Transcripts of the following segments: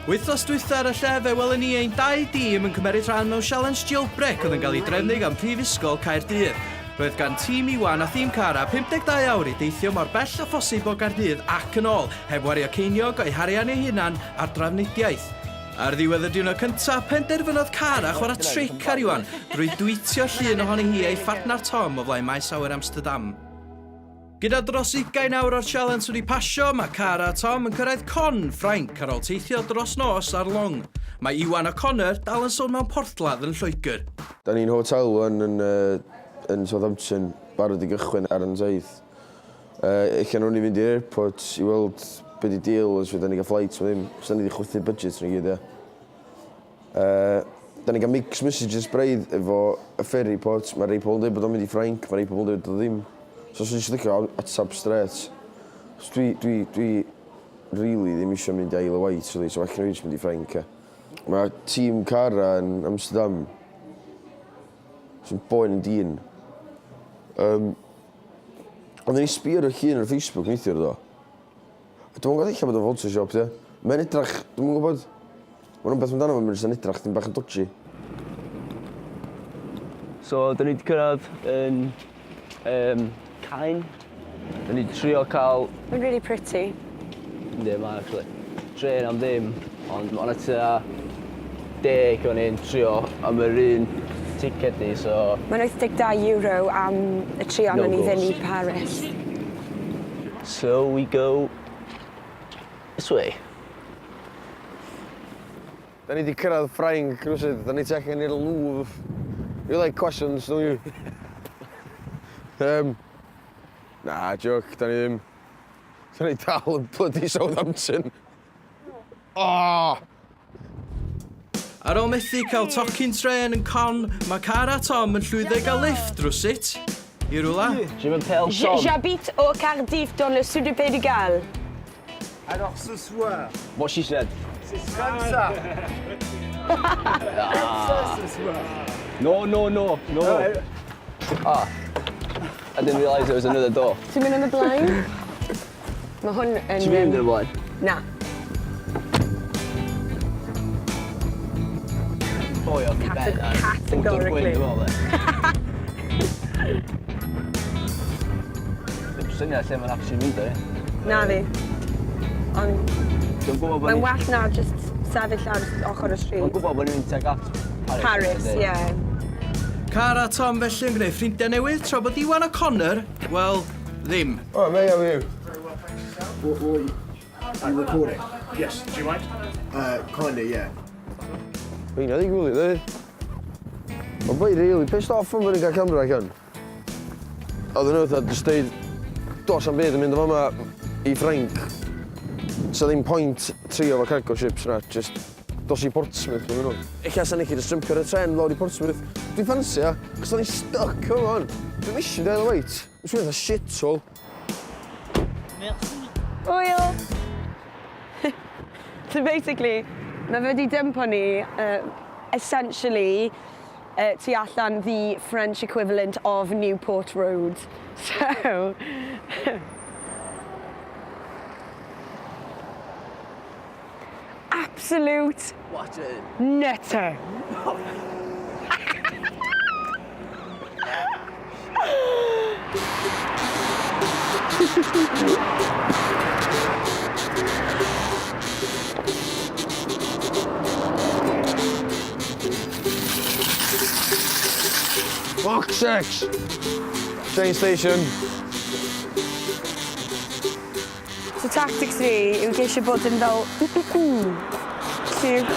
Wythnos dwytha ar y lle fe welyn ni ein 2 dîm yn cymryd rhan mewn challenge Jailbreak oedd yn cael ei drefnu gan Prifysgol Caerdydd. Roedd gan tîm Iwan a Mae Kara 52 awr i deithio mor bell a phosib o Caerdydd ac yn ôl, heb wario ceiniog o'i harian eu hunan ar drafnidiaeth. Ar ddiwedd y diwrnod cyntaf, penderfynodd Kara chwarae tric ar Iwan drwy dwytio llun ohoni hi ei phartnar Tom o flaen maes awyr Amsterdam. Gyda dros 20 awr o'r challenge wedi pasio, mae Kara a Tom yn cyrraedd Ffrainc ar ôl teithio dros nos ar long. Mae Iwan a Connor dal yn sôn mewn porthladd yn Lloegr. Da ni'n hotel yn Southampton, barod i gychwyn ar yn saith. Eich nhw'n i fynd i'r airport i weld beth i deal os fydda ni gael flight o ddim. Os da ni wedi chwythu budget yn y gyd, Da ni gael mixed messages braidd efo y ferry port. Mae rei pobl yn dweud bod o'n mynd i Ffrainc, mae rei pobl yn dweud bod o ddim. So os ydych chi'n atab straight, dwi really ddim eisiau mynd i Isle of Wight, so allan o eisiau mynd i Ffrainc. Mae tîm Kara yn Amsterdam, sy'n boen yn dyn. Ond ni'n sbio ar y llun ar Facebook neithiwr do. Dwi'n gwybod eich bod o'n Photoshop, de. Mae'n edrach, dwi'n gwybod. Mae'n rhywbeth amdano fo, mae'n edrach, dim bach yn dodgy. So, da ni wedi cyrraedd yn Caen. Da ni wedi trio cael... Mae'n really pretty. Ynddi, mae'n actually. Tren am ddim, ond mae'n tua 10 o'n i'n trio am yr un ticket ni, so... Mae'n €82 am y trio am ni fynd i Paris. So we go this way. Da ni wedi cyrraedd Ffrainc, rwysydd. Da ni tu allan i'r Louvre. You like questions, don't you? Na, joke, da ni ddim. Da ni dal yn bloody Southampton. Oh! Ar ôl methu cael tocyn tren yn con, mae Kara a Tom yn llwyddo i gael lift drwysit. I rwla. Je m'appelle Tom. J'habite au Caerdydd, dans le sud du Pays de Galles. Alors ce soir, What she said. c'est comme ça. Ça ce soir. No. Ah. I didn't realise there was another door. Ti'n mynd yn y blaen? Mae hwn yn... Ti'n mynd yn y blaen? Na. Boy, I'll be better. Categorically. Dim syniad lle mae'n actually mynd o, Na fi. Ond Dwi'n gwybod bod mae'n well na just sefyll ar ochr y stryd. Dwi'n gwybod bod ni'n teg at Paris, ie. Kara a Tom felly yn gwneud ffrindiau newydd, tra bod Iwan a Connor, wel, ddim. Oh, mate, how are you? Are you recording? Yes. Do you mind? Kinda, yeah. Fi'n edrych gwylio, dweud. Mae'n boi really pissed off am fod ni'n cael camera allan. Oedd yn oedd jyst dweud, dos am byd yn mynd o fama i Ffrainc. So ddim point trio fo cargo ships na, just dos i Portsmouth yn nhw. Eich asan eich just jumpio ar y tren lawr i Portsmouth. Dwi'n ffansi a, cos da ni'n stuck, come on. Dwi'n eisiau Isle of Wight. Dwi'n siŵr eitha shithole. Hwyl! So basically, mae fe wedi dympo ni, essentially, tu allan the French equivalent of Newport Road. So... Absolute Watch it. nutter. Fuck's sakes! Train station. So tactics fi yw geisio bod yn fel cute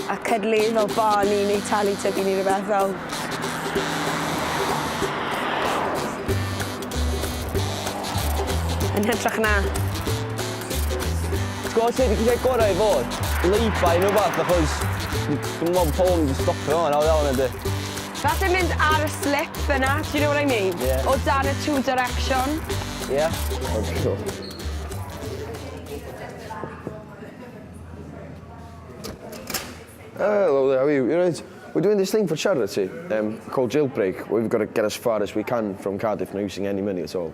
a cydlu fel Barney neu talu tybi neu rhywbeth fel. Yn hytrach na. Ti'n gwybod lle di lle gorau i fod? Leibai nhw fath, achos dwi'n meddwl pobl yn mynd i stopio hwn, iawn ydy. Falle mynd ar y slip yna, do you know what I mean? Yeah. O dan y two direction. Yeah? Hello there, how are you? You right? We're doing this thing for charity called Jailbreak. We've got to get as far as we can from Cardiff, not using any money at all.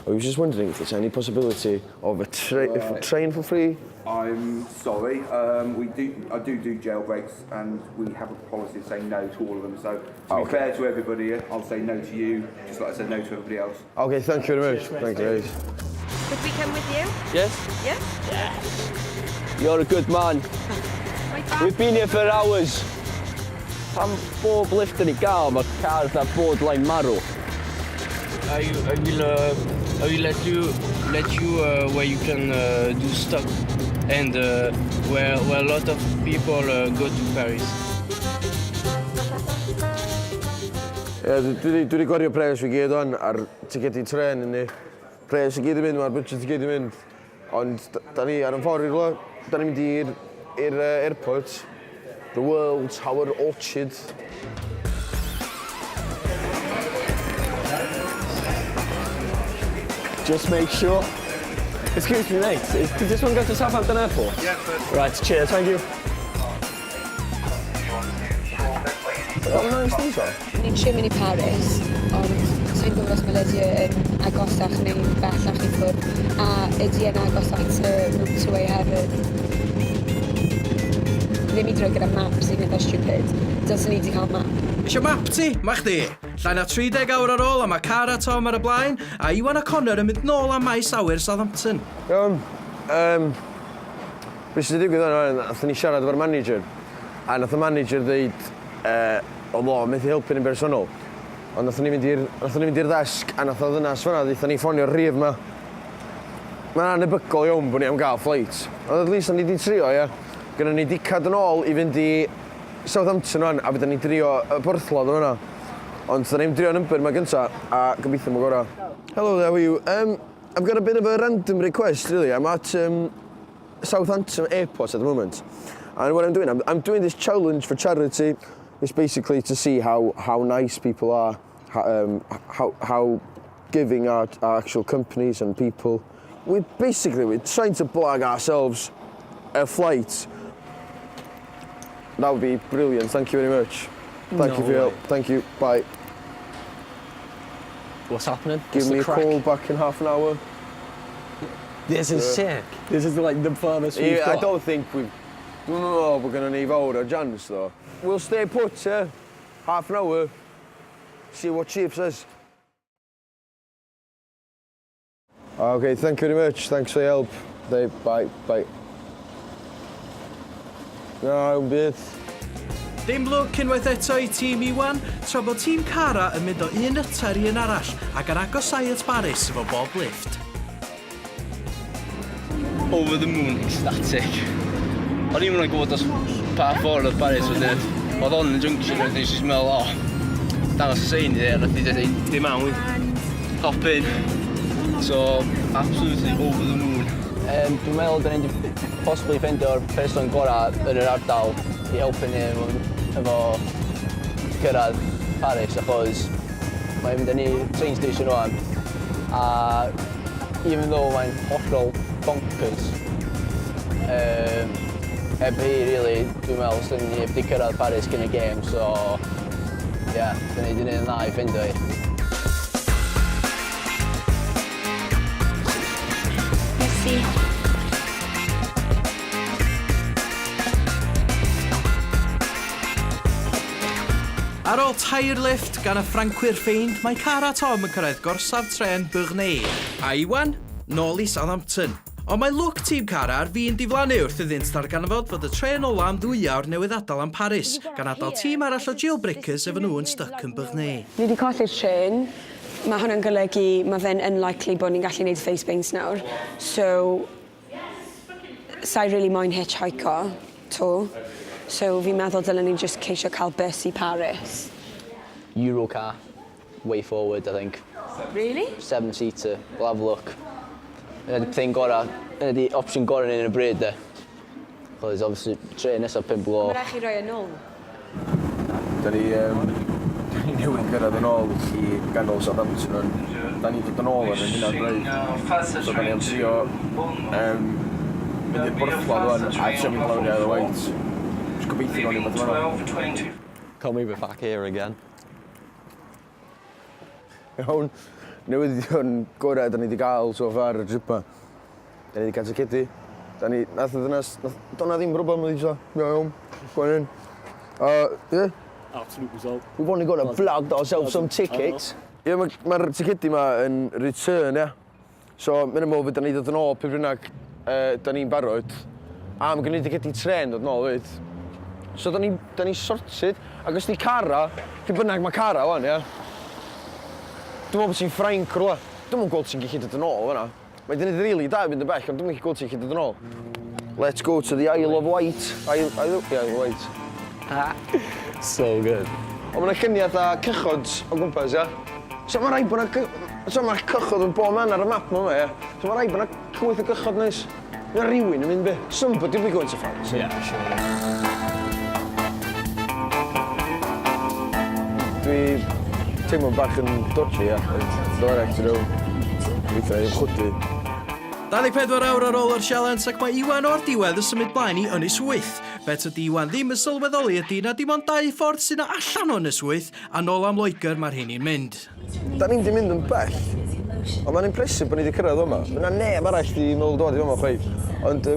I was just wondering if there's any possibility of a train for free. I'm sorry. I do jailbreaks, and we have a policy of saying no to all of them. So to be fair to everybody, I'll say no to you, just like I said no to everybody else. Okay, thank you very much. Thank you, guys. Could we come with you? Yes? Yes? You're a good man. We've been here for hours. Pam bob lift yn I gael, mae cars na borderline marw. I will let you where you can do stuff and where a lot of people go to Paris. Dwi wedi gwario pres fi gyd o'n ar ticket I tren yn ni. Pres I gyd yn mynd, mae'r budget I gyd yn mynd. Ond da ni ar y ffordd i'r lo, da ni'n mynd i'r airport, the world's Howard Orchard. Just make sure. Excuse me, mate. Does this one go to Southampton Airport? Yeah, Right, cheers, thank you. Ni'n trio mynd I Paris, ond sa'n gwybod os mae Lydia yn agosach neu bellach I ffwrdd, a ydy yn agosach to motorway hefyd. Ddim I droi gyda maps I fynd o stupid. Dylsyn ni wedi cael map. Isio map ti? Ma' chdi. Llai na 30 awr ar ôl a mae Kara Tom ar y blaen, a Iwan a Connor yn mynd nôl am maes awyr Southampton. Iawn, beth sydd wedi digwydd yna, nath ni siarad efo'r manager, a nath y manager dweud, oedd o methu helpu ni'n bersonol. Ond nath ni mynd i'r ddesg, a nath o ddynas fyna, ddeitha ni ffonio'r rhif yma. Mae'n anebygol iawn bod ni am gael flight. Ond at least ni wedi trio, ia. Gynna ni dicad yn ôl I fynd I Southampton rwan, a bydda ni drio y porthlod yma. Ond da ni'n drio number yma gynta, a gobeithio mwyn gora. Hello there, how are you? I've got a bit of a random request, really. I'm at Southampton Airport at the moment. And what I'm doing this challenge for charity. It's basically to see how nice people are, how giving our actual companies and people. We're trying to blag ourselves a flight. That would be brilliant. Thank you very much. Thank you for your help. Thank you. Bye. What's happening? Give me a call back in half an hour. This is sick. This is like the furthest we've got. I don't think we're going to need out a chance though. We'll stay put, half an hour, see what Chief says. Okay, thank you very much. Thanks for your help. Bye. No, bit. Dim lwc unwaith eto I tîm Iwan, tra bod tîm Kara yn mynd o un ytar I un arall ac yn agosau at Paris efo bob lift. Over the moon, ecstatic. O'n i'n mynd gwybod os pa ffordd oedd Paris wedyn. Oedd on yn junction wedyn, nes i'n meddwl, dangos y sein I dde, nath I dim awn, hop in. So, absolutely over the moon. Dwi'n meddwl da ni'n possibly ffeindio'r person gorau yn yr ardal I helpu ni efo cyrraedd Paris, achos mae'n mynd â ni train station rwan. A even though mae'n hollol bonkers, heb hi, really, dwi'n meddwl, os ni wedi cyrraedd Paris cyn y game, so, yeah, da ni wedi gwneud yn dda I ffindio hi. Merci. Ar ôl tair lift gan y Ffrancwyr ffeind, mae Kara Tom yn cyrraedd gorsaf tren Prydain, a Iwan, nôl I Southampton. Ond mae lwc tîm Kara ar fi'n diflannu wrth iddynt darganfod fod y tren ola am 2 awr newydd adael am Paris, gan adael tîm arall o Jailbreakers efo nhw yn stuck yn Prydain. Ni wedi colli'r tren. Mae hwnna'n golygu, mae fe'n unlikely bod ni'n gallu gwneud face paints nawr. So, sa'i really moyn hitchhiker to. So, fi'n meddwl dylen ni just ceisio cael bus I Paris. Eurocar, way forward, I think. Really? 7-seater, we'll have a look. Yna di thing gorau, yna di option gorau yn y bryd, de. Cos, obviously, tren nesaf 5 glo. Mae'n rhaid chi roi yn ôl. Da ni newydd gyrraedd yn ôl I ganol Southampton. Da ni dod yn ôl ar hynna'n bryd. So da ni am trio mynd i'r borthlad rwan a trio mynd lawr I Isle of Wight. Just gobeithio nhw'n I beth yma. Can't move it back here again. Iawn, newyddion gorau da ni wedi gael so far y trip ma. Da ni wedi cael ticedi. Nath y ddynas, do'na ddim broblem wedi so. Iawn, gwan hyn. Ie, Absolute result. we've only got to vlog ourselves some tickets. Ie, mae'r ticedi ma yn return, ia. So, mynd ymwneud fyd da ni dod yn ôl pe bynnag da ni'n barod. A mae gen i ticedi tren dod yn ôl fyd. So, da ni sorted. Ac os di Kara, pe bynnag mae Kara wan, ia. Dwi'n meddwl bod ti'n Ffrainc rwla. Dwi'n meddwl gweld ti'n gallu dod yn ôl fyna. Mae dyn ni'n rili da i fynd y bell, ond dwi'n meddwl gweld ti'n gallu dod yn ôl. Let's go to the Isle of Wight. Isle of Wight. So good. Ond mae'na lluniau da cychod o gwmpas, ia. So mae rai bod yna cychod yn bob man ar y map yma, ia. So mae rai bod yna llwyth o cychod nes. Mae rhywun yn mynd be. Somebody will be going to France. Yeah, sure. Dwi teimlo bach yn dodgy, ia. Direct, you know. Weithio i'n chwdu. 24 awr ar ôl o'r sialens ac mae Iwan o'r diwedd yn symud blaen i Ynys Wyth. Bet ydy Iwan ddim yn sylweddoli ydy na dim ond 2 ffordd sy'n allan o Ynys Wyth a nôl am Loegr mae'r hyn i'n mynd. Da ni'n di mynd yn bell. Ond mae'n impresif bod ni wedi cyrraedd yma. Mae'n neb arall di meddwl dod i yma chweith. Ond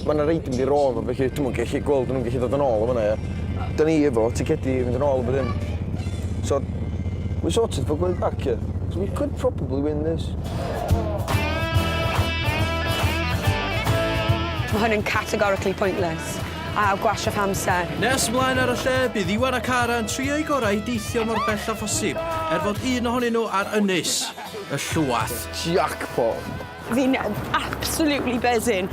mae'n rhaid yn di rôl yma, felly dwi'n gallu gweld nhw'n gallu dod yn ôl yma, ia. Da ni efo ticedi mynd yn ôl yma ddim. So, we're sorted for going back here. So we could probably win this. Mae hwn yn categorically pointless a gwashaeth amser. Nes ymlaen ar y lle, bydd Iwan a Kara yn trio i gorau i deithio mor bell a phosib, fod un ohonyn nhw ar Ynys, y llwath. Jackpot. Fi'n absolutely buzzing.